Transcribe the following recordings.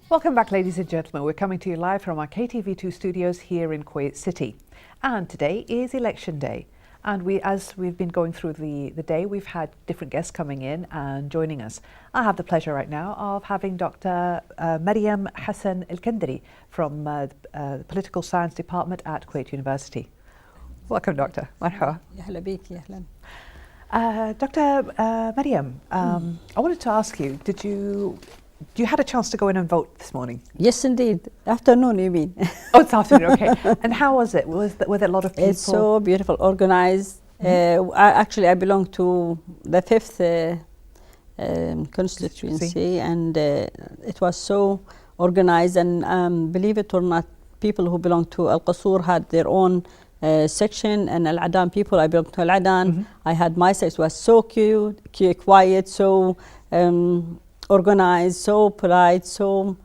Welcome back, ladies and gentlemen. We're coming to you live from our KTV2 studios here in Kuwait City. And today is election day. And as we've been going through the day, we've had different guests coming in and joining us. I have the pleasure right now of having Dr. Maryam Al-Kanderi from the Political Science Department at Kuwait University. Welcome, Doctor. Marhaba. Dr. Maryam, I wanted to ask you, you had a chance to go in and vote this morning? Yes, indeed. Afternoon, you mean? Oh, it's afternoon, okay. And how was it? Were there a lot of people? It's so beautiful, organized. I belong to the 5th constituency, and it was so organized. And believe it or not, people who belong to Al-Qasur had their own section, and Al-Adan people, I belong to Al-Adan. I had my section. It was so cute, quiet, so organized, so polite, so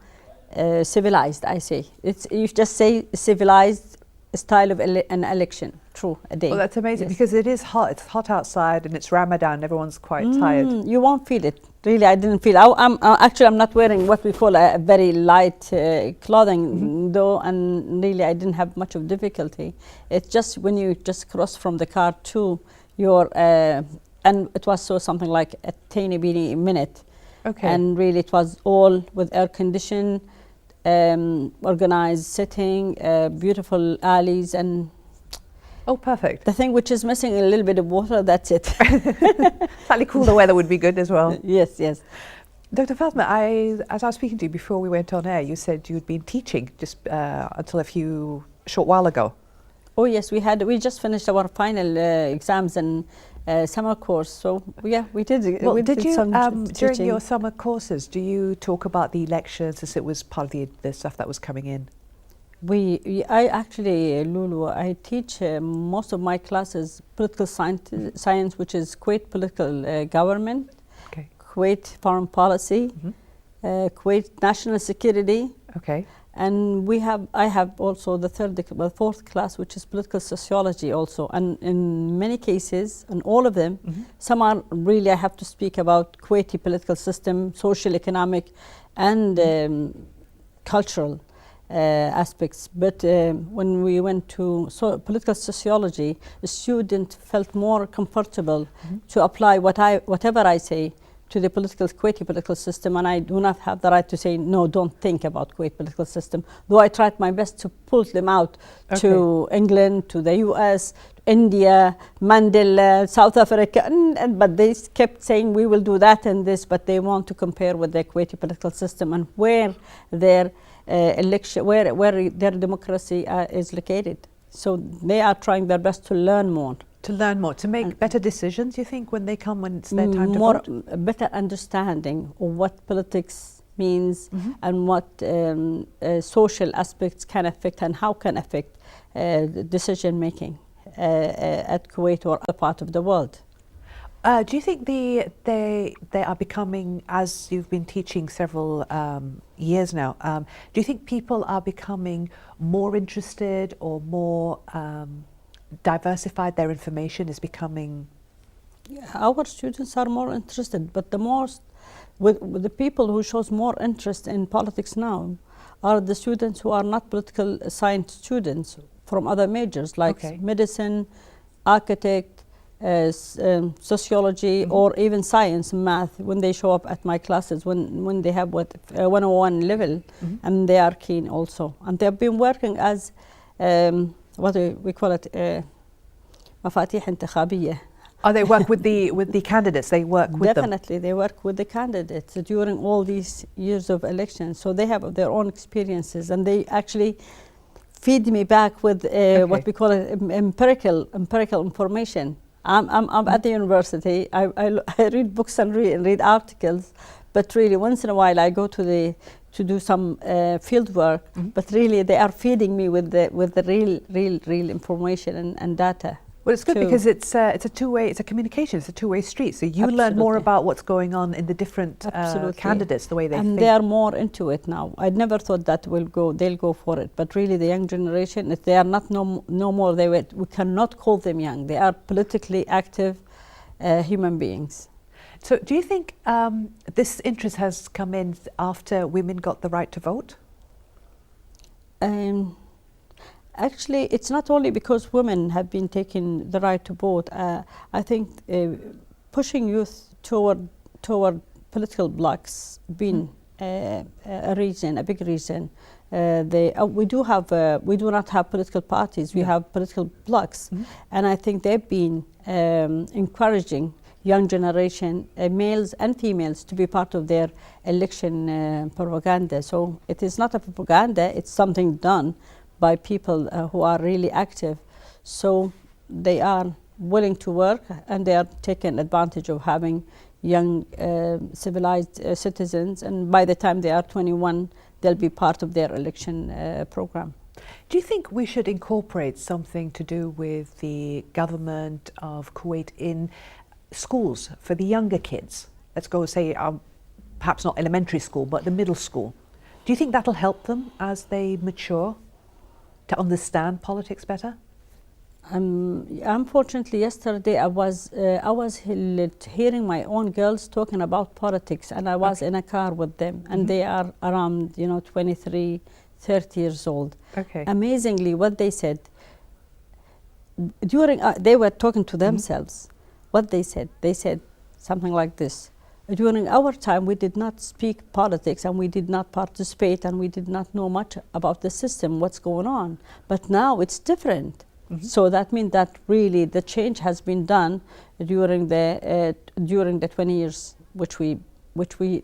civilized, I say. You just say civilized style of an election, true, a day. Well, that's amazing, yes. Because it is hot. It's hot outside and it's Ramadan. Everyone's quite tired. You won't feel it. Really, I didn't feel. I'm not wearing what we call a very light clothing, though, and really I didn't have much of difficulty. It's just when you just cross from the car to your, and it was so something like a teeny bitty minute. Okay. And really it was all with air conditioned, organized sitting, beautiful alleys, and oh, perfect. the thing which is missing a little bit of water, that's it. Slightly cooler weather would be good as well. Yes, yes. Dr. Fatma, as I was speaking to you before we went on air, you said you'd been teaching just until a short while ago. Oh yes, we just finished our final exams and summer course, so yeah, we did. Well, we did you some during your summer courses? Do you talk about the elections as it was part of the stuff that was coming in? I actually, Lulu, I teach most of my classes political science, which is Kuwait political government, Okay. Kuwait foreign policy, Kuwait national security. Okay. And I have also the fourth class, which is political sociology also. And in many cases, and all of them, some are really, I have to speak about Kuwaiti political system, social, economic, and cultural aspects. But when we went to political sociology, the student felt more comfortable to apply whatever I say to the Kuwaiti political system, and I do not have the right to say, no, don't think about Kuwait political system, though I tried my best to pull them out to England, to the US, India, Mandela, South Africa, but they kept saying, we will do that and this, but they want to compare with the Kuwaiti political system and where their election, where their democracy is located. So they are trying their best to learn more. To make better decisions, you think, when it's their time to vote? Better understanding of what politics means and what social aspects can affect and how can affect decision making at Kuwait or other part of the world. Do you think they are becoming, as you've been teaching several years now, do you think people are becoming more interested or more diversified? Their information is becoming... Our students are more interested, but the most, with the people who shows more interest in politics now are the students who are not political science students from other majors like medicine, architect, sociology, or even science, math. When they show up at my classes, when they have 101 level, and they are keen also, and they have been working as what we call it, مفاتيح انتخابية. Oh, they work with the candidates. They work with them. Definitely, they work with the candidates during all these years of elections. So they have their own experiences, and they actually feed me back with what we call empirical information. I'm at the university. I read books and read articles, but really once in a while I go to do some field work. But really they are feeding me with the real information and data. Well, it's good because it's a two-way, it's a communication, it's a two-way street. So you learn more about what's going on in the different candidates, the way they think. And they are more into it now. I never thought that they'll go for it. But really the young generation, if they are not no more, we cannot call them young. They are politically active human beings. So do you think this interest has come in after women got the right to vote? Actually, it's not only because women have been taking the right to vote. I think pushing youth toward political blocks been a reason, a big reason. We do not have political parties. We have political blocks, and I think they've been encouraging young generation, males and females, to be part of their election propaganda. So it is not a propaganda; it's something done by people who are really active. So they are willing to work, and they are taking advantage of having young civilized citizens, and by the time they are 21, they'll be part of their election program. Do you think we should incorporate something to do with the government of Kuwait in schools for the younger kids? Let's go say perhaps not elementary school, but the middle school. Do you think that'll help them as they mature to understand politics better? Unfortunately, yesterday I was hearing my own girls talking about politics, and I was in a car with them, and they are around 23, 30 years old. Okay. Amazingly, what they said during they were talking to themselves. What they said something like this: during our time, we did not speak politics, and we did not participate, and we did not know much about the system, what's going on. But now it's different. So that means that really the change has been done during the 20 years, which we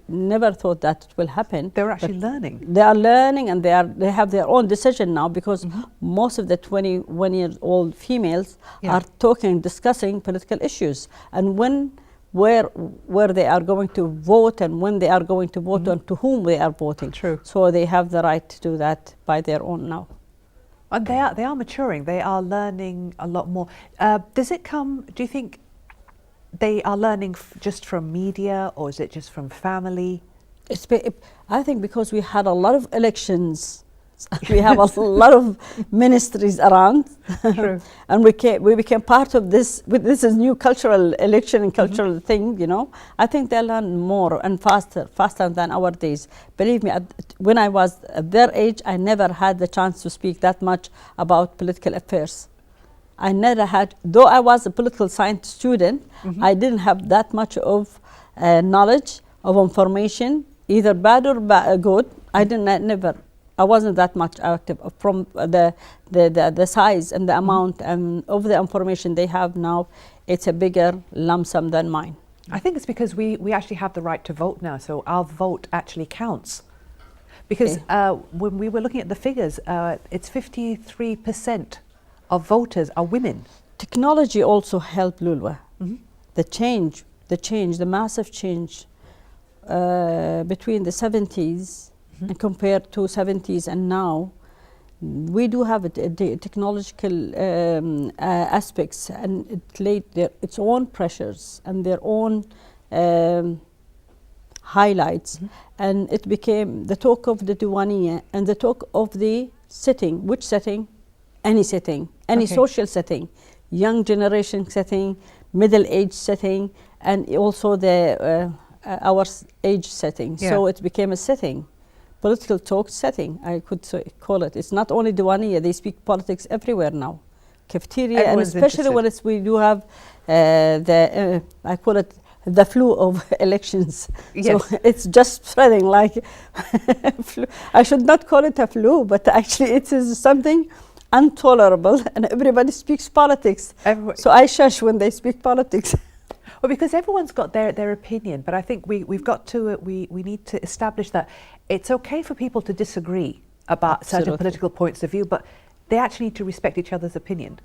never thought that it will happen. They're actually learning. They are learning, and they have their own decision now, because most of the 21-year-old females are discussing political issues, and where they are going to vote, and when they are going to vote, and to whom they are voting. True. So they have the right to do that by their own now. And they are maturing. They are learning a lot more. Does it come? Do you think they are learning just from media, or is it just from family? I think because we had a lot of elections, we have a lot of ministries around, and we became part of this. This is new cultural election and cultural thing, I think they learn more and faster than our days. Believe me, when I was at their age, I never had the chance to speak that much about political affairs. I never had, though I was a political science student, I didn't have that much of knowledge, of information, either bad or good. I wasn't that much active. From the size and the amount of the information they have now, it's a bigger lump sum than mine. I think it's because we actually have the right to vote now, so our vote actually counts. Because when we were looking at the figures, it's 53% of voters are women. Technology also helped, Lulwa. The massive change between the 70s and compared to 70s and now, we do have technological aspects, and it laid its own pressures and their own highlights, and it became the talk of the Diwaniyya and the talk of the setting. Which setting? Any setting, any social setting, young generation setting, middle-aged setting, and also the our age setting. So it became a setting. Political talk setting, I could call it. It's not only Diwaniyya, they speak politics everywhere now. Cafeteria, Everyone's and especially interested. when we do have I call it the flu of elections. Yes. So it's just spreading like flu. I should not call it a flu, but actually it is something intolerable, and everybody speaks politics. So I shush when they speak politics. Well, because everyone's got their opinion, but I think we've got to we need to establish that it's okay for people to disagree about certain political points of view, but they actually need to respect each other's opinion.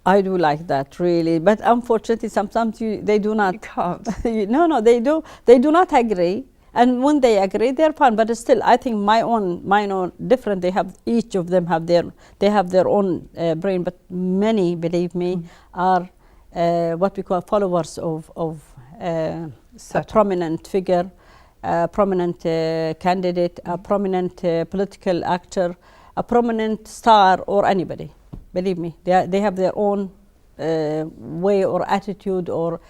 I do like that, really, but unfortunately sometimes they do not. You can't. No, they do not agree, and when they agree, they're fine. But still, I think mine are different. Each of them have their own brain, but many, believe me, are what we call followers of a prominent figure, a prominent candidate, a prominent political actor, a prominent star, or anybody. Believe me, they have their own way or attitude or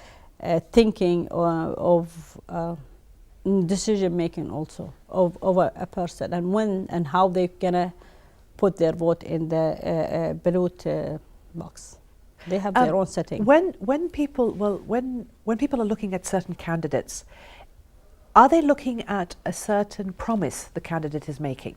thinking of decision making also of a person, and when and how they're gonna put their vote in the ballot box. They have their own setting. When people are looking at certain candidates, are they looking at a certain promise the candidate is making?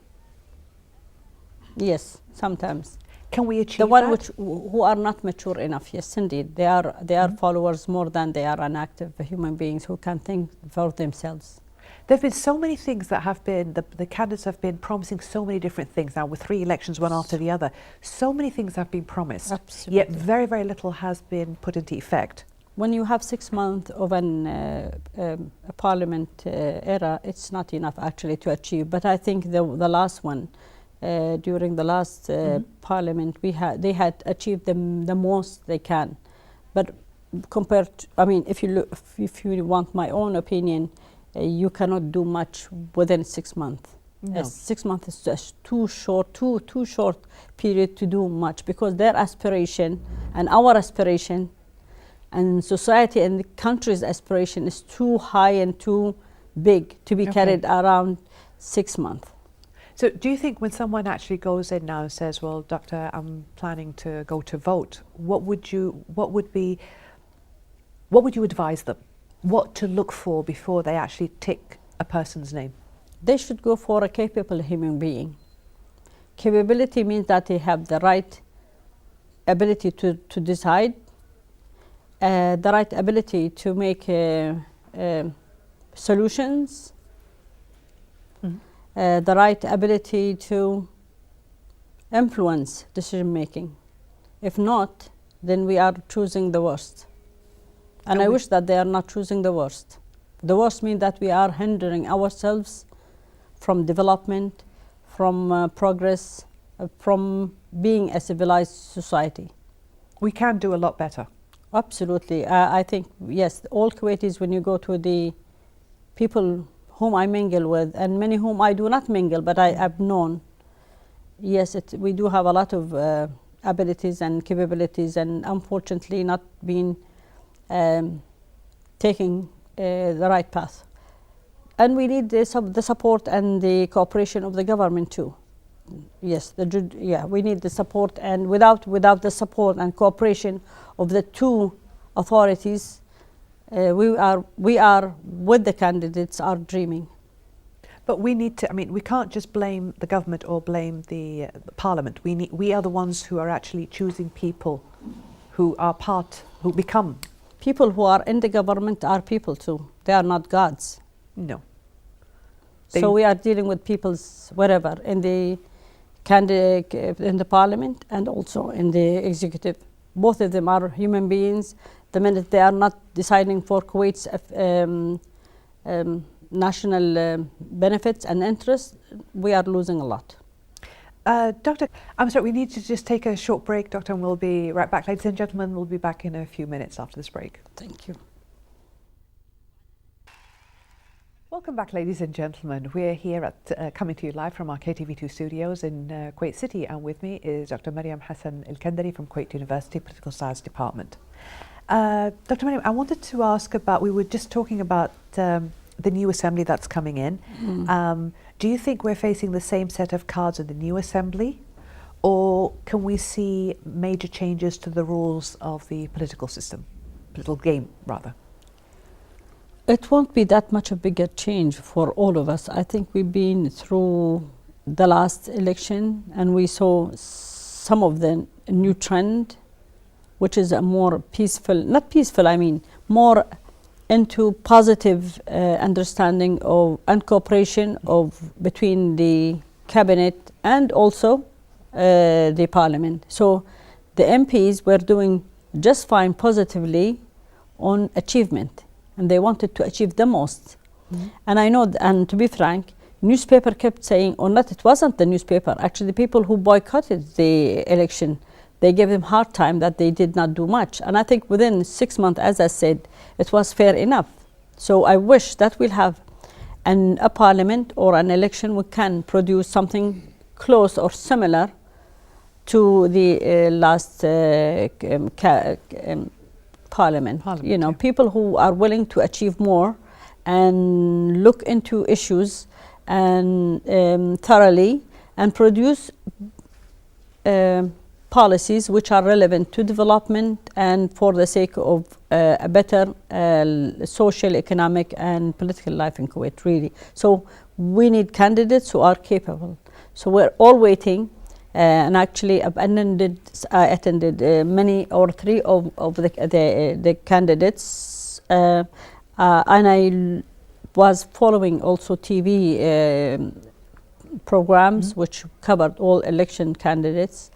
Yes, sometimes. Can we achieve the one that? who are not mature enough? Yes, indeed, they are followers more than they are inactive human beings who can think for themselves. There have been so many things that have been, the candidates have been promising so many different things now with 3 elections, one after the other. So many things have been promised. Absolutely. Yet very, very little has been put into effect. When you have 6 months of a parliament era, it's not enough actually to achieve. But I think the last one, during the last parliament, they had achieved the most they can. But compared to, I mean, if you want my own opinion, you cannot do much within 6 months. No. 6 months is just too short period to do much, because their aspiration and our aspiration and society and the country's aspiration is too high and too big to be carried around 6 months. So do you think when someone actually goes in now and says, well, doctor, I'm planning to go to vote, what would you advise them? What to look for before they actually tick a person's name? They should go for a capable human being. Capability means that they have the right ability to decide, the right ability to make solutions, the right ability to influence decision making. If not, then we are choosing the worst. And I wish that they are not choosing the worst. The worst means that we are hindering ourselves from development, from progress, from being a civilized society. We can do a lot better. Absolutely. I think, yes, all Kuwaitis, when you go to the people whom I mingle with, and many whom I do not mingle, but I have known, yes, we do have a lot of abilities and capabilities, and unfortunately not being taking the right path. And we need the support and the cooperation of the government too. Yes, we need the support, and without the support and cooperation of the 2 authorities, we are with the candidates are dreaming. But we need to, I mean, we can't just blame the government or blame the parliament. We are the ones who are actually choosing people who become. People who are in the government are people too. They are not gods. No. So we are dealing with people's wherever, in the parliament and also in the executive. Both of them are human beings. The minute they are not deciding for Kuwait's national benefits and interests, we are losing a lot. Doctor, I'm sorry, we need to just take a short break, Doctor, and we'll be right back. Ladies and gentlemen, we'll be back in a few minutes after this break. Thank you. Welcome back, ladies and gentlemen. We're here at coming to you live from our KTV2 studios in Kuwait City, and with me is Dr. Maryam Al-Kanderi from Kuwait University Political Science Department. Dr. Maryam, I wanted to ask about, we were just talking about the new assembly that's coming in. Do you think we're facing the same set of cards in the new assembly, or can we see major changes to the rules of the political system, political game rather? It won't be that much a bigger change for all of us. I think we've been through the last election and we saw some of the new trend, which is a more peaceful, not peaceful, I mean, more into positive understanding of and cooperation between the cabinet and also the parliament. So the MPs were doing just fine positively on achievement, and they wanted to achieve the most. And I know, and to be frank, newspaper kept saying, or not, it wasn't the newspaper, actually the people who boycotted the election, they gave them hard time that they did not do much. And I think within 6 months, as I said, it was fair enough. So I wish that we'll have a parliament or an election we can produce something close or similar to the last parliament. You know, people who are willing to achieve more and look into issues and thoroughly and produce policies which are relevant to development and for the sake of a better social, economic and political life in Kuwait, really. So we need candidates who are capable. So we're all waiting, and actually I attended many or three of the candidates, and I was following also TV programs which covered all election candidates.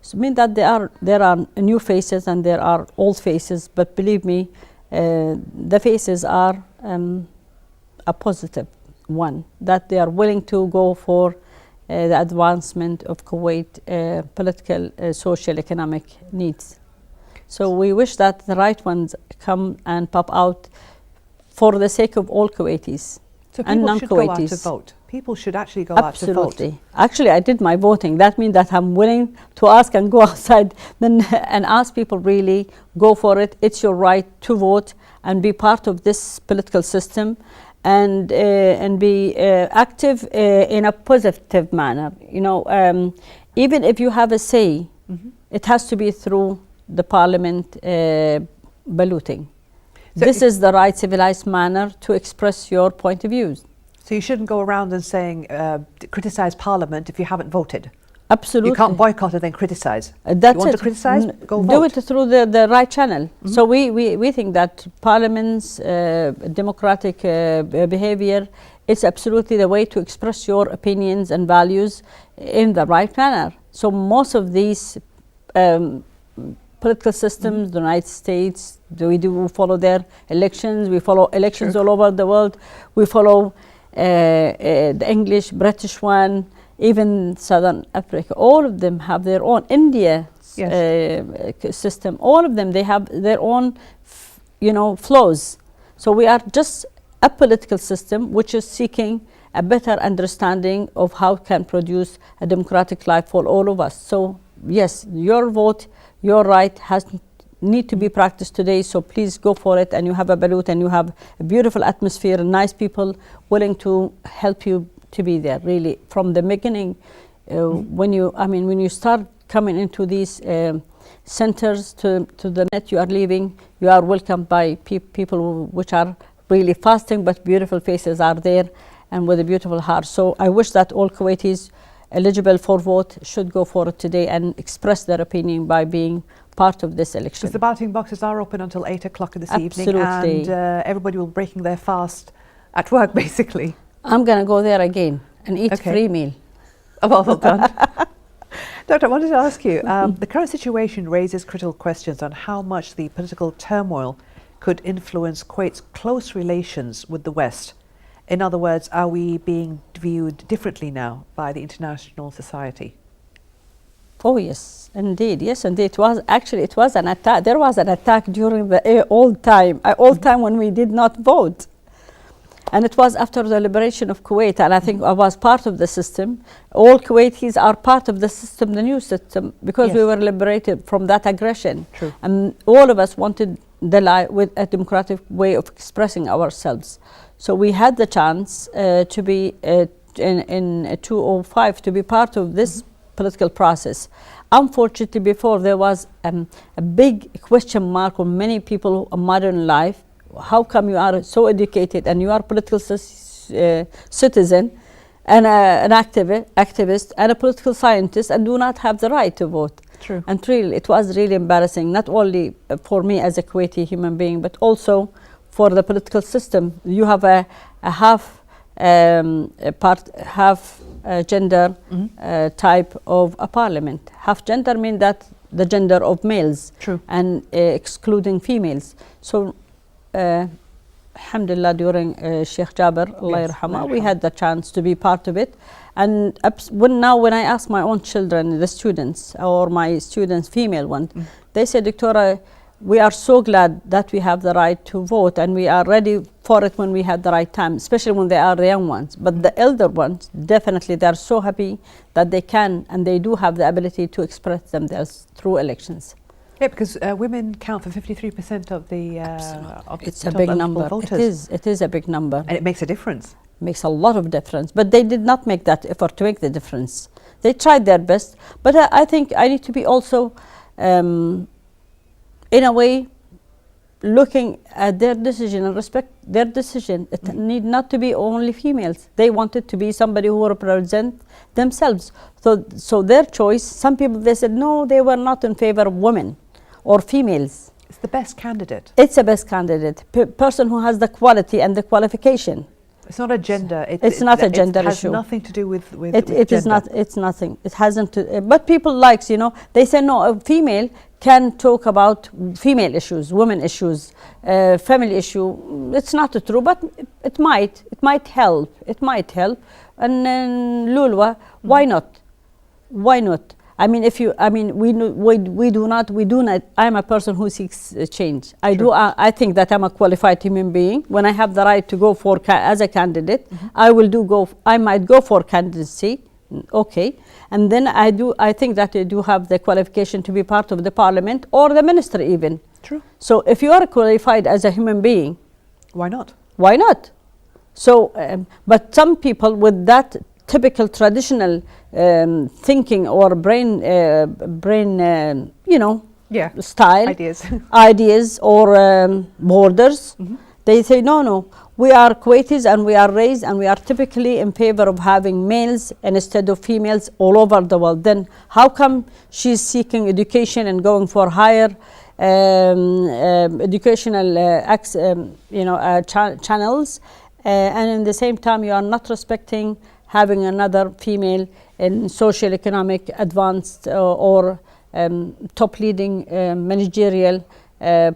So I mean that there are new faces and there are old faces, but believe me, the faces are a positive one, that they are willing to go for the advancement of Kuwait political, social, economic needs. So we wish that the right ones come and pop out for the sake of all Kuwaitis and non-Kuwaitis. So people should go out to vote. People should actually go out to vote. Absolutely. Actually, I did my voting. That means that I'm willing to ask and go outside then and ask people, really go for it. It's your right to vote and be part of this political system and be active in a positive manner. You know, even if you have a say, it has to be through the parliament balloting. So this is the right civilized manner to express your point of views. So you shouldn't go around and saying, criticize Parliament if you haven't voted. Absolutely. You can't boycott and then criticize. That's you want to criticize? Go vote. Do it through the right channel. So we think that Parliament's democratic behavior is absolutely the way to express your opinions and values in the right manner. So most of these political systems, the United States, we do follow their elections. We follow elections all over the world. We follow the English, British one, even Southern Africa. All of them have their own. India system. All of them, they have their own, you know, flaws. So we are just a political system which is seeking a better understanding of how it can produce a democratic life for all of us. So yes, your vote, your right need to be practiced today, so please go for it, and you have a ballot and you have a beautiful atmosphere and nice people willing to help you to be there, really, from the beginning. When you start coming into these centers to the net you are leaving, you are welcomed by people which are really fasting, but beautiful faces are there and with a beautiful heart. So I wish that all Kuwaitis eligible for vote should go for it today and express their opinion by being part of this election. Because the balloting boxes are open until 8 o'clock this evening, and everybody will be breaking their fast at work, basically. I'm going to go there again and eat free meal. Oh, well done. Doctor, I wanted to ask you, the current situation raises critical questions on how much the political turmoil could influence Kuwait's close relations with the West. In other words, are we being viewed differently now by the international society? Oh yes, indeed. Yes, indeed. It was an attack. There was an attack during the old time when we did not vote. And it was after the liberation of Kuwait, and I think I was part of the system. All Kuwaitis are part of the system, the new system, because we were liberated from that aggression. True. And all of us wanted with a democratic way of expressing ourselves. So we had the chance to be in 2005 to be part of this political process. Unfortunately, before there was a big question mark on many people in modern life. How come you are so educated and you are a political citizen and an activist and a political scientist and do not have the right to vote? True. And really, it was really embarrassing, not only for me as a Kuwaiti human being, but also for the political system. You have a half gender type of a parliament. Half gender means that the gender of males. True. And excluding females. So alhamdulillah, during Sheikh Jaber, Allah yarhamah, we had the chance to be part of it. And when I ask my own children, the students, or my students, female ones, they say, Doctora, we are so glad that we have the right to vote, and we are ready for it when we have the right time, especially when they are the young ones. But the elder ones, definitely, they are so happy that they can and they do have the ability to express themselves through elections. Yeah, because women count for 53% of the it's a big number. Voters. It is a big number. And it makes a difference. Makes a lot of difference. But they did not make that effort to make the difference. They tried their best. But I think I need to be also, in a way, looking at their decision and respect their decision. It need not to be only females. They wanted to be somebody who represent themselves. So their choice, some people, they said, no, they were not in favor of women or females. It's the best candidate. It's the best candidate. Person who has the quality and the qualification. It's not a gender. It's not a gender issue. It has nothing to do with it gender. Is not. It's nothing. It hasn't. But people likes, you know, they say no. A female can talk about female issues, women issues, family issue. It's not true, but it might. It might help. It might help. And Lulwa, why not? Why not? I mean, if you, I mean, we do not. I'm a person who seeks change. I think that I'm a qualified human being. When I have the right to go for as a candidate, I will go. I might go for candidacy. Okay, and then I think that I do have the qualification to be part of the parliament or the ministry even. True. So if you are qualified as a human being, why not? Why not? So, but some people with that typical traditional thinking or brain, you know, style, ideas or borders. They say, no, we are Kuwaitis and we are raised and we are typically in favor of having males instead of females all over the world. Then how come she's seeking education and going for higher educational channels, and in the same time you are not respecting having another female in social economic advanced or top leading managerial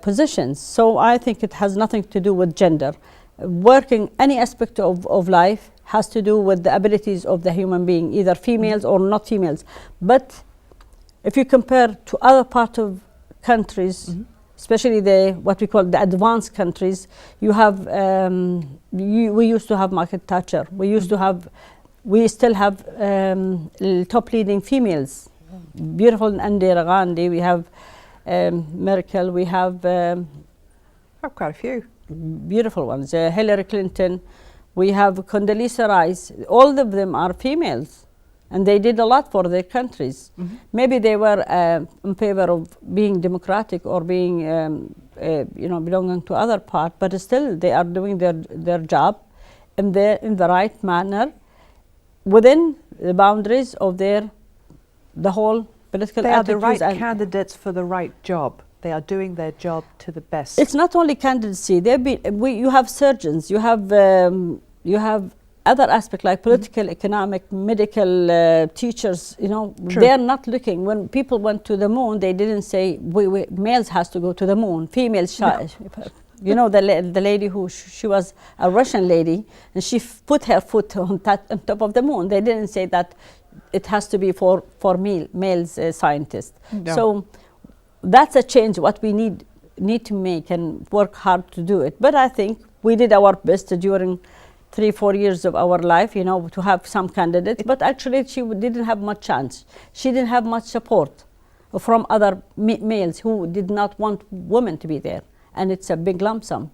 positions. So I think it has nothing to do with gender. Working any aspect of life has to do with the abilities of the human being, either females or not females. But if you compare to other parts of countries, especially what we call the advanced countries, you have we used to have Margaret Thatcher. We still have top leading females, beautiful Indira Gandhi. We have Merkel. We have quite a few beautiful ones. Hillary Clinton. We have Condoleezza Rice. All of them are females, and they did a lot for their countries. Maybe they were in favor of being democratic or being, belonging to other part, but still they are doing their job in the right manner within the boundaries of the whole political. They are the right candidates for the right job. They are doing their job to the best. It's not only candidacy. You have surgeons. You have other aspects like political, economic, medical, teachers. You know, they are not looking. When people went to the moon, they didn't say males has to go to the moon. Females. No. You know, the lady she was a Russian lady, and she put her foot on top of the moon. They didn't say that it has to be for males scientists. No. So that's a change what we need to make and work hard to do it. But I think we did our best during 3-4 years of our life, you know, to have some candidates. But actually, she didn't have much chance. She didn't have much support from other males who did not want women to be there. And it's a big lump sum.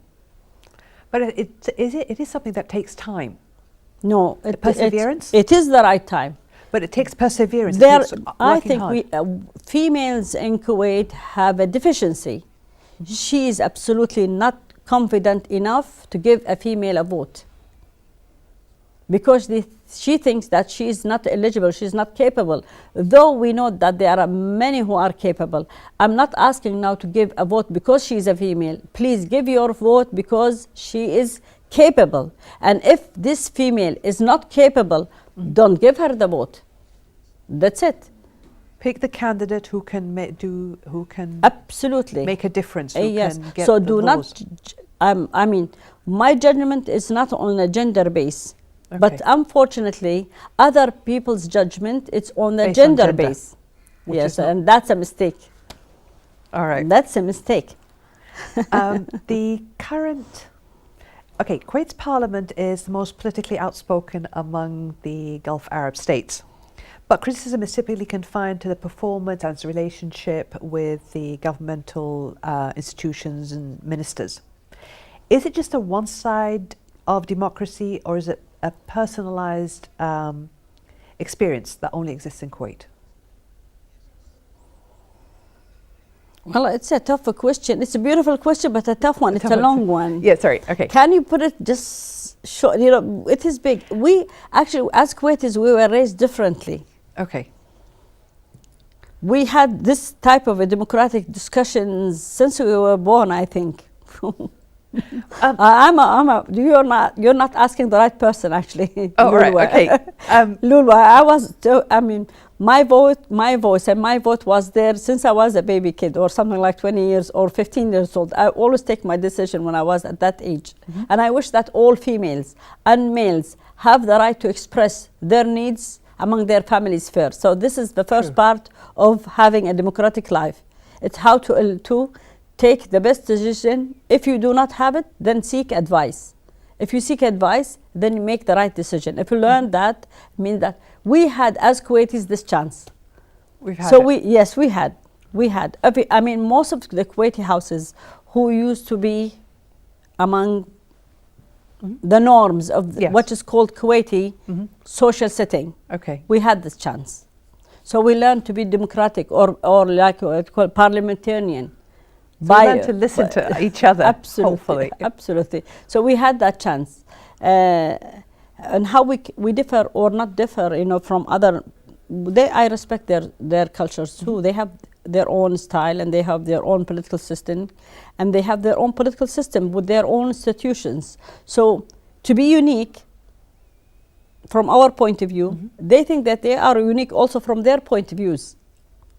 But it is something that takes time. No, perseverance. It is the right time. But it takes perseverance. I think females in Kuwait have a deficiency. She is absolutely not confident enough to give a female a vote, because she thinks that she is not eligible, she is not capable. Though we know that there are many who are capable. I'm not asking now to give a vote because she is a female. Please give your vote because she is capable. And if this female is not capable, don't give her the vote. That's it. Pick the candidate who can absolutely make a difference. Yes. Can get so the do laws. not. I mean, my judgment is not on a gender base. Okay. But unfortunately, other people's judgment, it's on the gender base. Yes, and that's a mistake. All right. That's a mistake. Kuwait's parliament is the most politically outspoken among the Gulf Arab states. But criticism is typically confined to the performance and its relationship with the governmental institutions and ministers. Is it just a one side of democracy, or is it a personalized experience that only exists in Kuwait? Well, it's a tough question. It's a beautiful question, but a tough one. It's a long one. Yeah, sorry. Okay. Can you put it just short? You know, it is big. We actually, as Kuwaitis, we were raised differently. Okay. We had this type of a democratic discussions since we were born, I think. You're not asking the right person, actually. Oh, right. Okay. Lulwa, my voice was there since I was a baby kid, or something like 20 years or 15 years old. I always take my decision when I was at that age. And I wish that all females and males have the right to express their needs among their families first. So this is the first part of having a democratic life. It's how to take the best decision. If you do not have it, then seek advice. If you seek advice, then you make the right decision. If you learn that, means that we had, as Kuwaitis, this chance. We've had we had. I mean, most of the Kuwaiti houses who used to be among the norms of what is called Kuwaiti social setting. Okay. We had this chance. So we learned to be democratic, or like what called parliamentarian. So we learned to listen to each other, absolutely, hopefully. Absolutely. So we had that chance. And how we differ or not differ, you know, from other, I respect their cultures too. They have their own style, and they have their own political system, and they have their own political system with their own institutions. So to be unique from our point of view, they think that they are unique also from their point of views.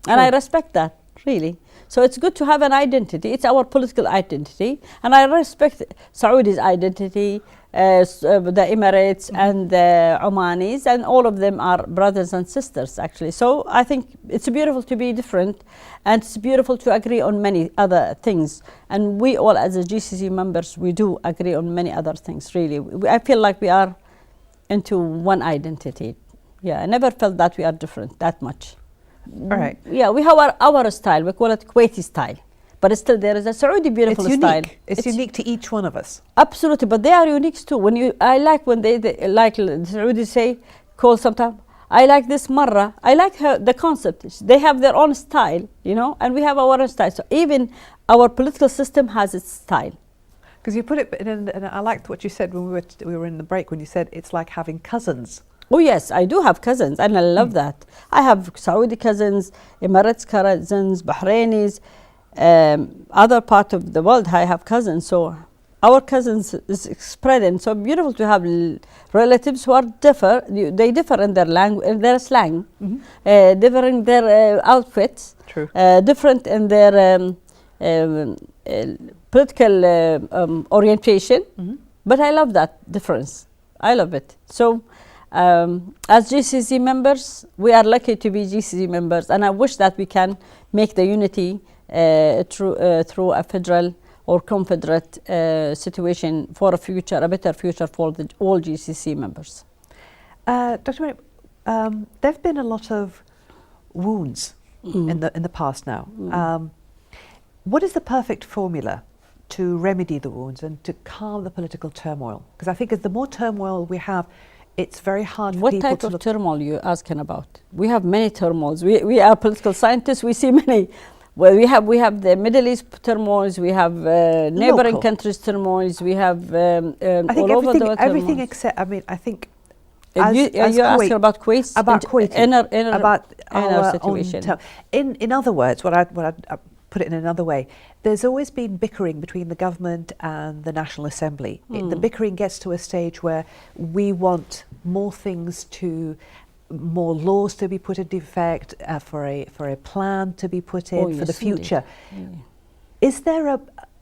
And I respect that, really. So it's good to have an identity. It's our political identity. And I respect Saudi's identity, the Emirates and the Omanis, and all of them are brothers and sisters, actually. So I think it's beautiful to be different, and it's beautiful to agree on many other things. And we all, as a GCC members, we do agree on many other things, really. I feel like we are into one identity. Yeah, I never felt that we are different that much. All right. Yeah, we have our style. We call it Kuwaiti style. But still, there is a Saudi beautiful style. It's unique to each one of us. Absolutely, but they are unique too. I like when they like the Saudis say, call sometimes, I like this marra. I like the concept. They have their own style, you know, and we have our own style. So even our political system has its style. Because you put it, and I liked what you said when we were in the break, when you said it's like having cousins. Oh yes, I do have cousins, and I love that. I have Saudi cousins, Emirates cousins, Bahrainis, other part of the world. I have cousins, so our cousins is spreading. So beautiful to have relatives who are differ. They differ in their language, in their slang, differ in their outfits, different in their political orientation. But I love that difference. I love it. So. As GCC members, we are lucky to be GCC members, and I wish that we can make the unity through a federal or confederate situation for a future, a better future for all GCC members. Dr. Maryam, there have been a lot of wounds in the past now. What is the perfect formula to remedy the wounds and to calm the political turmoil? Because I think as the more turmoil we have, it's very hard for people to What type of turmoil are you asking about? We have many turmoils. We are political scientists. We see many. Well, we have the Middle East turmoils. We have neighboring countries turmoils. We have I think all everything except. I mean, I think. You're asking about Kuwait. About Kuwait. About our situation. In other words, what I put it in another way, there's always been bickering between the government and the National Assembly. The bickering gets to a stage where we want more things more laws to be put into effect, for a plan to be put in for the future. Is there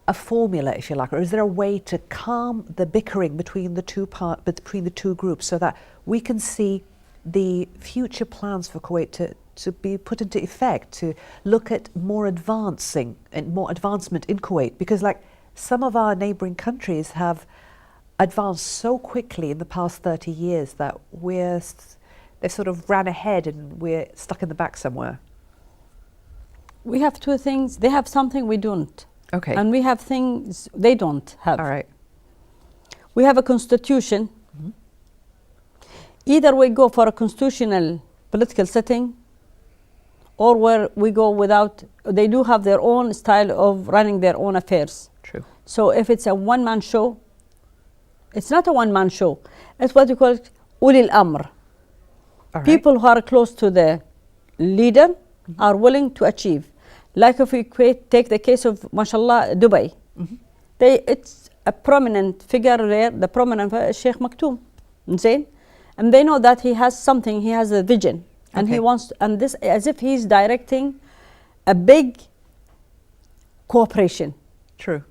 a formula, if you like, or is there a way to calm the bickering between the two groups, so that we can see the future plans for Kuwait to be put into effect, to look at more advancement in Kuwait? Because like some of our neighboring countries have advanced so quickly in the past 30 years that they sort of ran ahead and we're stuck in the back somewhere? We have two things. They have something we don't. Okay. And we have things they don't have. All right. We have a constitution. Either we go for a constitutional political setting, or where we go without. They do have their own style of running their own affairs. True. So if it's a one-man show, it's not a one-man show. It's what you call ulil amr. All right. People who are close to the leader are willing to achieve. Like if we take the case of, mashallah, Dubai. It's a prominent figure there, the prominent Sheikh Maktoum. Zain. And they know that he has something, he has a vision. And he wants, and this as if he's directing a big cooperation. True.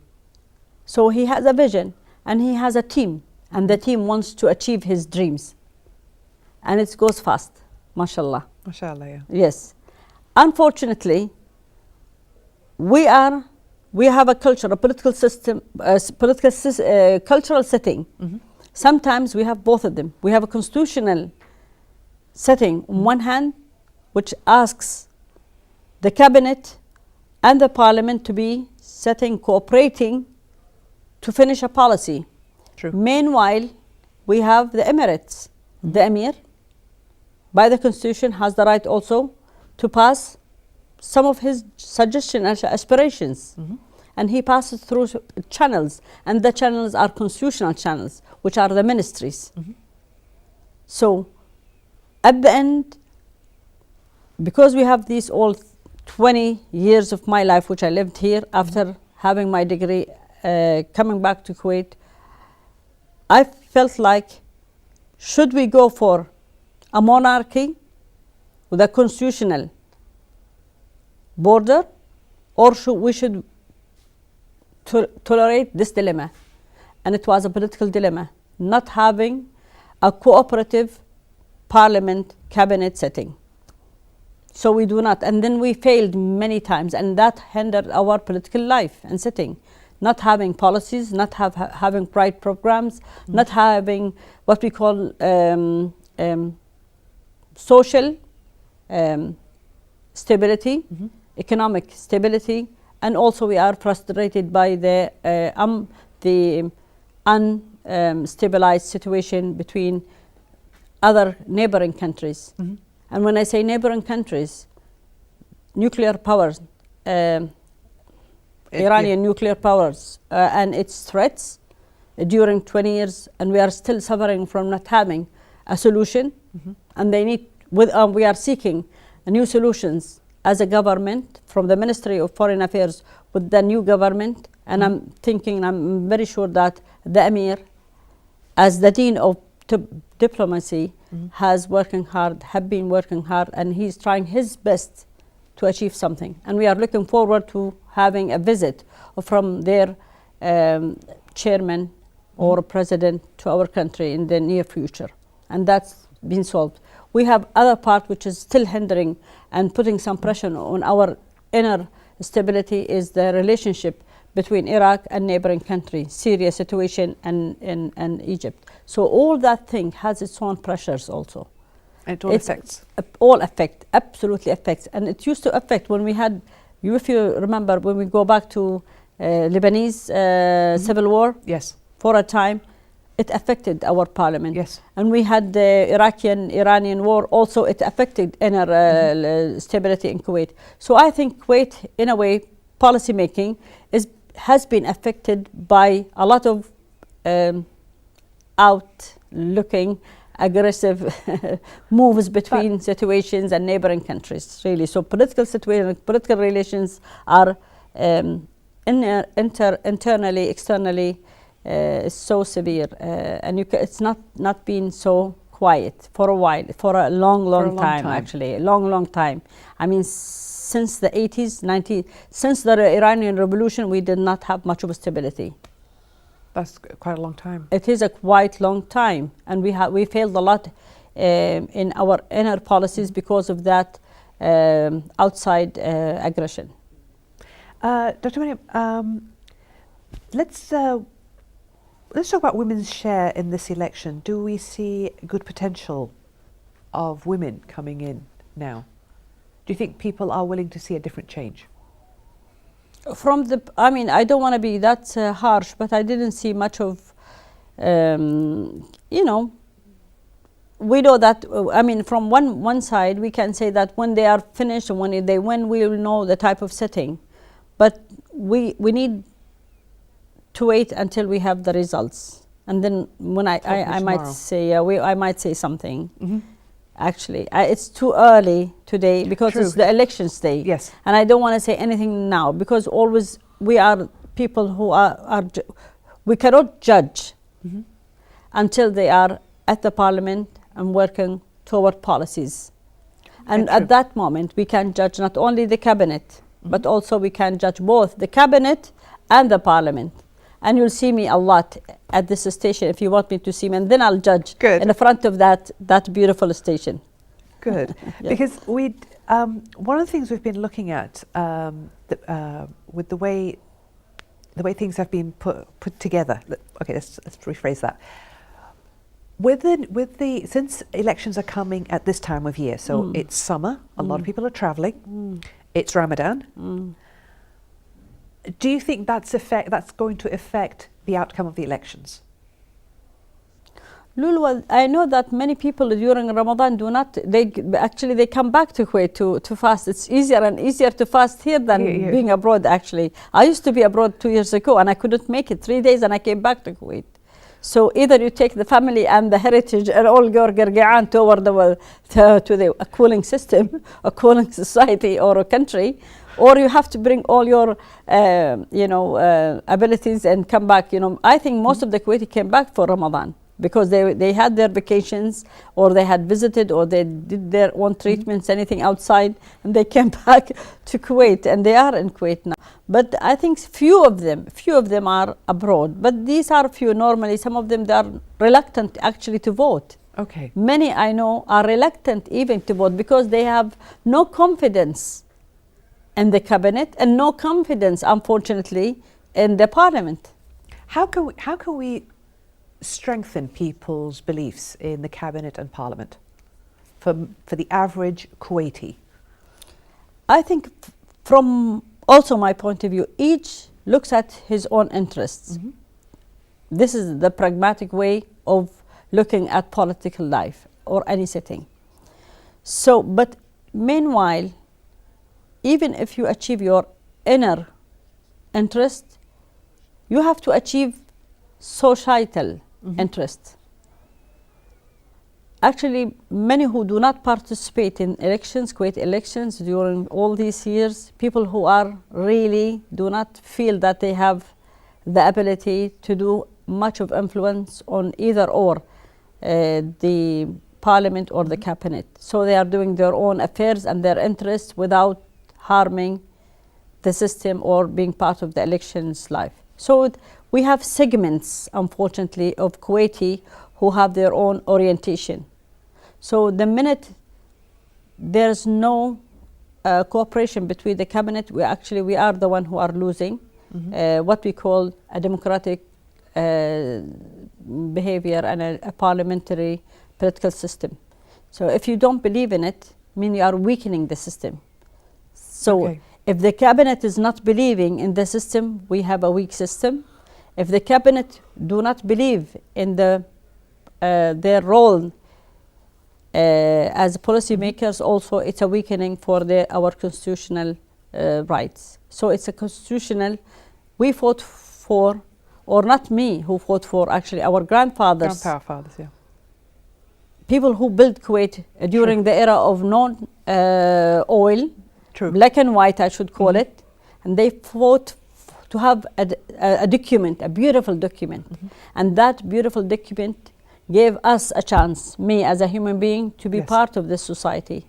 So he has a vision and he has a team, and the team wants to achieve his dreams. And it goes fast, mashallah. Mashallah, yeah. Yes. Unfortunately, we have a culture, a political system, cultural setting. Sometimes we have both of them. We have a constitutional setting on one hand, which asks the cabinet and the parliament to be cooperating to finish a policy. True. Meanwhile, we have the emirates. The emir, by the constitution, has the right also to pass some of his suggestions, aspirations. And he passes through channels, and the channels are constitutional channels, which are the ministries. So at the end, because we have these all 20 years of my life, which I lived here after having my degree, coming back to Kuwait, I felt like, should we go for a monarchy with a constitutional border, or we should tolerate this dilemma? And it was a political dilemma, not having a cooperative parliament cabinet setting. So we do not, and then we failed many times, and that hindered our political life and setting. Not having policies, not having right programs, not having what we call social stability, economic stability, and also we are frustrated by the unstabilized situation between other neighboring countries. And when I say neighboring countries, nuclear powers, Iranian nuclear powers and its threats during 20 years, and we are still suffering from not having a solution. And they need, we are seeking new solutions as a government from the Ministry of Foreign Affairs with the new government. And I'm thinking, I'm very sure that the Emir, as the Dean of Diplomacy, have been working hard, and he's trying his best to achieve something. And we are looking forward to having a visit from their chairman or president to our country in the near future. And that's been solved. We have other part which is still hindering and putting some pressure on our inner stability is the relationship between Iraq and neighboring countries, Syria situation and Egypt. So all that thing has its own pressures also. It all affects. All affect, absolutely affects. And it used to affect when we had, if you remember, when we go back to Lebanese civil war. Yes. For a time, it affected our parliament. Yes. And we had the Iranian war also, it affected inner stability in Kuwait. So I think Kuwait, in a way, policy making has been affected by a lot of out-looking, aggressive moves between situations and neighboring countries, really. So political relations are internally, externally so severe, and it's not been so quiet for a while, for a long time, actually, a long time. I mean, since the 80s, 90s, since the Iranian Revolution, we did not have much of a stability. That's quite a long time. It is a quite long time, and we failed a lot in our inner policies because of that outside aggression. Dr. Maryam, let's talk about women's share in this election. Do we see good potential of women coming in now? Do you think people are willing to see a different change? From the, I mean, I don't want to be that harsh, but I didn't see much of, you know, we know that, I mean, from one side, we can say that when they are finished and when they win, we will know the type of setting. But we need to wait until we have the results. And then when I might say, I might say something. Mm-hmm. Actually, it's too early today because True. It's the elections day. Yes. And I don't want to say anything now because always we are people who we cannot judge mm-hmm. until they are at the parliament and working toward policies. And at that moment, we can judge not only the cabinet, mm-hmm. but also we can judge both the cabinet and the parliament. And you'll see me a lot at this station if you want me to see me, and then I'll judge in the front of that beautiful station. Good, yeah. Because one of the things we've been looking at with the way things have been put together. Okay, let's rephrase that. Since elections are coming at this time of year, so it's summer. A lot of people are traveling. It's Ramadan. Do you think that's going to affect the outcome of the elections? Lulu, I know that many people during Ramadan do not, they come back to Kuwait to fast. It's easier and easier to fast here than being abroad, actually. I used to be abroad 2 years ago and I couldn't make it 3 days and I came back to Kuwait. So either you take the family and the heritage and all your gargaan toward a cooling system, a cooling society or a country, or you have to bring all your, abilities and come back. I think most of the Kuwaiti came back for Ramadan because they had their vacations, or they had visited, or they did their own treatments, anything outside, and they came back to Kuwait, and they are in Kuwait now. But I think few of them are abroad. But these are few. Normally, some of them, they are reluctant actually to vote. Okay. Many I know are reluctant even to vote because they have no confidence in the cabinet and no confidence, unfortunately, in the parliament. How can we strengthen people's beliefs in the cabinet and parliament for the average Kuwaiti? I think from also my point of view, each looks at his own interests. Mm-hmm. This is the pragmatic way of looking at political life or any setting. So, but meanwhile, even if you achieve your inner interest, you have to achieve societal interest. Actually, many who do not participate in elections, Kuwait elections during all these years, people who are really do not feel that they have the ability to do much of influence on either or the parliament or the cabinet. So they are doing their own affairs and their interests without harming the system or being part of the elections life. So we have segments, unfortunately, of Kuwaiti who have their own orientation. So the minute there's no cooperation between the cabinet, we are the one who are losing what we call a democratic behavior and a parliamentary political system. So if you don't believe in it, mean you are weakening the system. So if the cabinet is not believing in the system, we have a weak system. If the cabinet do not believe in their role as policymakers, also it's a weakening for our constitutional rights. So it's a constitutional, we fought for, or not me who fought for, actually our grandfathers. Yeah. People who built Kuwait during the era of non-oil, black and white I should call it, and they fought to have a document, a beautiful document. And that beautiful document gave us a chance, me as a human being, to be part of this society.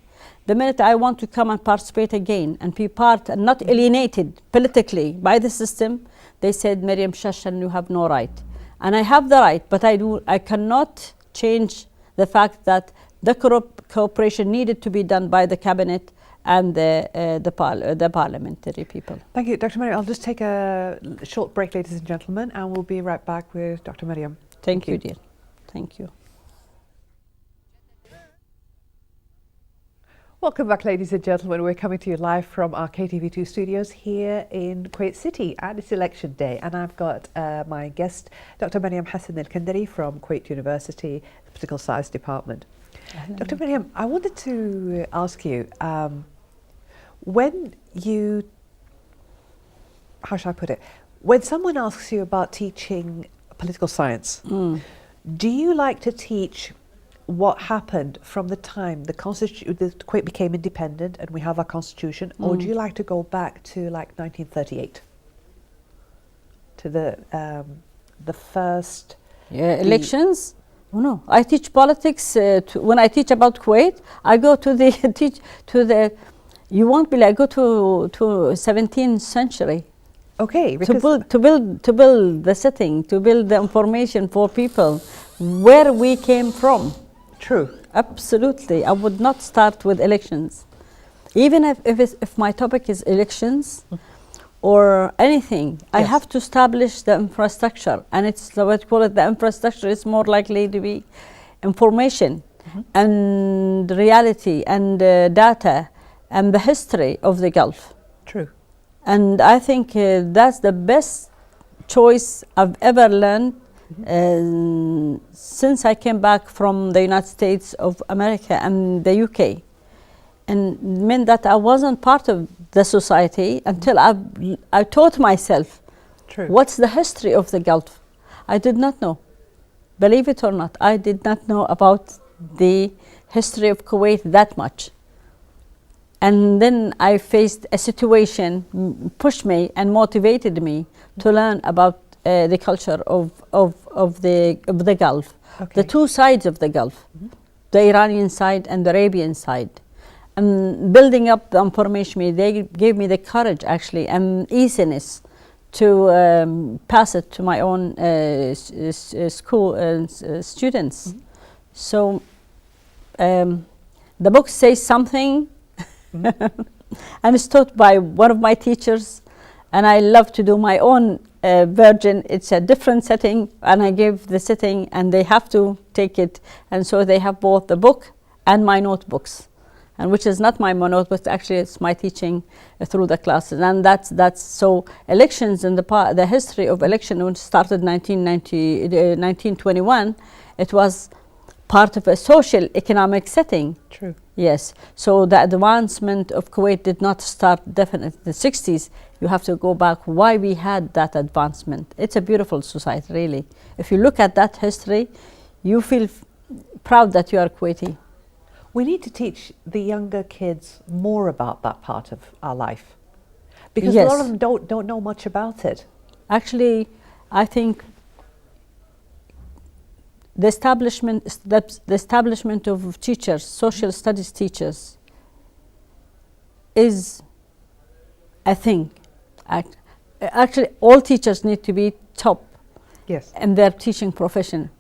The minute I want to come and participate again and be part and not alienated politically by the system, they said, Maryam Shashan, you have no right. And I have the right, but I cannot change the fact that the cooperation needed to be done by the cabinet and the parliamentary people. Thank you, Dr. Maryam. I'll just take a short break, ladies and gentlemen, and we'll be right back with Dr. Maryam. Thank you, dear. Thank you. Welcome back, ladies and gentlemen. We're coming to you live from our KTV2 studios here in Kuwait City, and it's election day. And I've got my guest, Dr. Maryam Al-Kanderi from Kuwait University, Political Science Department. Dr. Maryam, I wanted to ask you, when how should I put it? When someone asks you about teaching political science, do you like to teach what happened from the time the Kuwait became independent and we have our constitution, or do you like to go back to like 1938, to the first elections? Oh, no, I teach politics. When I teach about Kuwait, I go to the you won't believe, I go to 17th century. Okay, because to build the setting, to build the information for people where we came from. True. Absolutely. I would not start with elections. Even if my topic is elections or anything, I have to establish the infrastructure. And it's what you call it, the infrastructure is more likely to be information and reality and data and the history of the Gulf. True. And I think that's the best choice I've ever learned since I came back from the United States of America and the UK. And meant that I wasn't part of the society until I taught myself what's the history of the Gulf. I did not know. Believe it or not, I did not know about the history of Kuwait that much. And then I faced a situation, pushed me and motivated me to learn about the culture of the Gulf, the two sides of the Gulf, the Iranian side and the Arabian side. And building up the information, they gave me the courage actually and easiness to pass it to my own school students. So the book says something, and it's taught by one of my teachers, and I love to do my own version. It's a different setting, and I give the setting and they have to take it, and so they have both the book and my notebooks, and which is not my notebook, actually it's my teaching through the classes. And that's so elections in the history of election, when it started 1921, it was part of a social economic setting. True. Yes, so the advancement of Kuwait did not start definitely in the 60s. You have to go back why we had that advancement. It's a beautiful society, really. If you look at that history, you feel proud that you are Kuwaiti. We need to teach the younger kids more about that part of our life, because a lot of them don't know much about it. Actually, I think the establishment of teachers, social studies teachers, is a thing. Actually, all teachers need to be top in their teaching profession.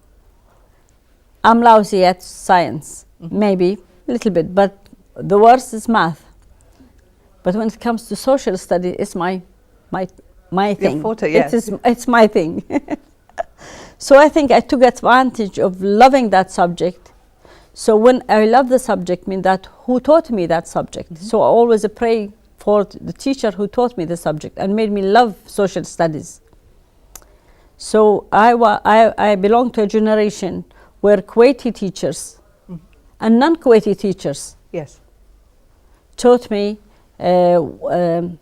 I'm lousy at science, maybe a little bit, but the worst is math. But when it comes to social study, it's my thing. Forte, yes. It's my thing. So I think I took advantage of loving that subject. So when I love the subject, mean that who taught me that subject. So I always pray for the teacher who taught me the subject and made me love social studies. So I belong to a generation where Kuwaiti teachers and non-Kuwaiti teachers taught me the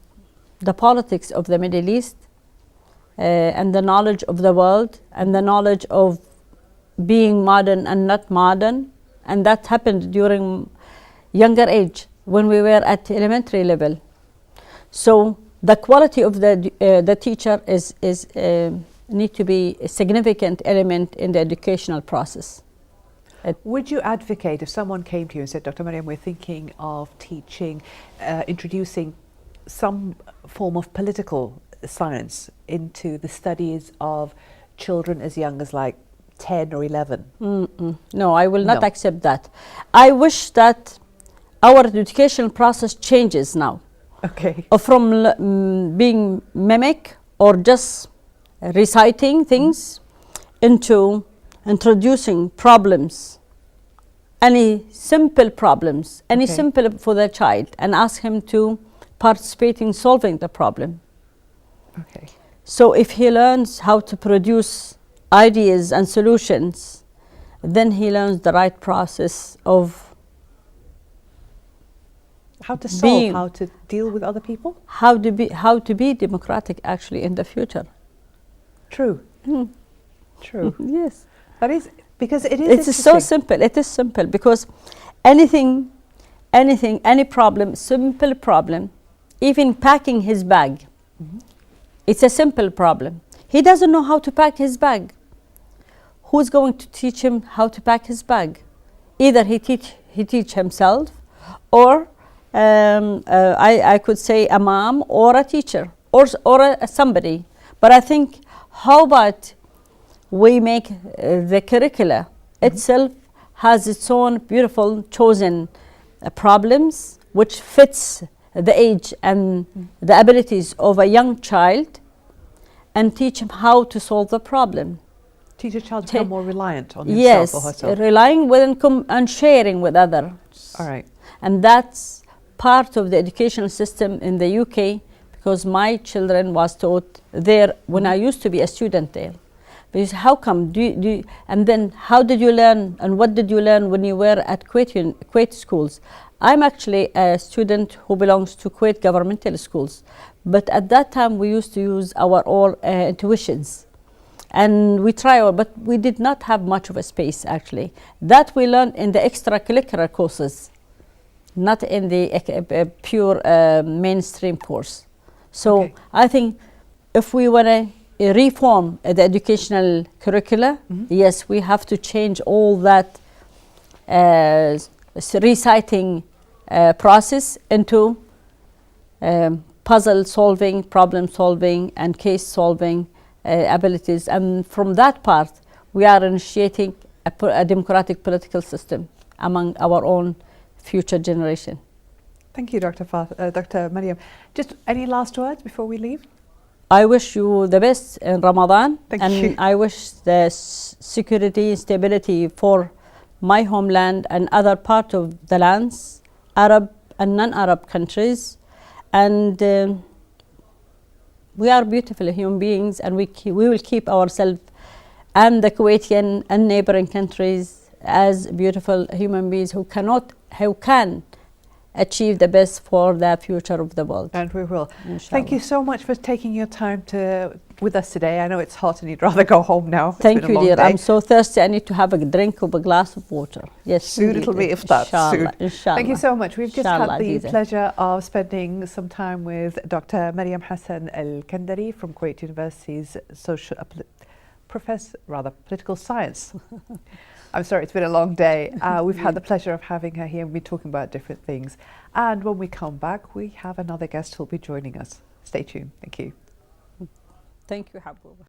politics of the Middle East, and the knowledge of the world, and the knowledge of being modern and not modern. And that happened during younger age, when we were at elementary level. So the quality of the teacher need to be a significant element in the educational process. Would you advocate if someone came to you and said, Dr. Maryam, we're thinking of teaching, introducing some form of political science into the studies of children as young as like 10 or 11? No, I will not accept that. I wish that our educational process changes now. Okay. From being mimic or just reciting things into introducing problems any simple problems, any Okay. simple for the child, and ask him to participate in solving the problem. Okay. So if he learns how to produce ideas and solutions, then he learns the right process of How to solve, being- how to deal with other people? how to be democratic actually in the future. True. True. Yes. That is, because it is It is so interesting. simple. It is simple because any problem, simple problem, even packing his bag, it's a simple problem. He doesn't know how to pack his bag. Who's going to teach him how to pack his bag? Either he teach himself, or I could say a mom or a teacher or somebody. But I think, how about we make the curricula itself has its own beautiful chosen problems which fits the age and the abilities of a young child, and teach him how to solve the problem. Teach a child to become more reliant on himself Yes, or herself. relying with and sharing with others. All right. And that's part of the educational system in the UK, because my children was taught there when I used to be a student there. Because how come and then how did you learn, and what did you learn when you were at Kuwait schools? I'm actually a student who belongs to Kuwait governmental schools, but at that time we used to use our own intuitions, and we try, but we did not have much of a space actually. That we learned in the extracurricular courses, not in the pure mainstream course. So Okay. I think if we want to reform the educational curricula, yes, we have to change all that reciting process into puzzle solving, problem solving, and case solving abilities. And from that part, we are initiating a democratic political system among our own future generation. Thank you, Dr. Maryam. Just any last words before we leave? I wish you the best in Ramadan. Thank and you. I wish the security, stability for my homeland and other part of the lands, Arab and non-Arab countries. And we are beautiful human beings, and we will keep ourselves and the Kuwaitian and neighboring countries as beautiful human beings who can achieve the best for the future of the world. And we will. Inshallah. Thank you so much for taking your time with us today. I know it's hot and you'd rather go home now. It's Thank been a you, long dear. day. I'm so thirsty. I need to have a drink of a glass of water. Yes, Soon indeed. it'll be iftar. Soon. Inshallah, inshallah. Thank you so much. We've just had Inshallah, the Aziza. pleasure of spending some time with Dr. Maryam Hassan Al-Kanderi from Kuwait University's political science. I'm sorry, it's been a long day. We've had the pleasure of having her here and we're talking about different things. And when we come back, we have another guest who'll be joining us. Stay tuned. Thank you. Thank you, Habuba.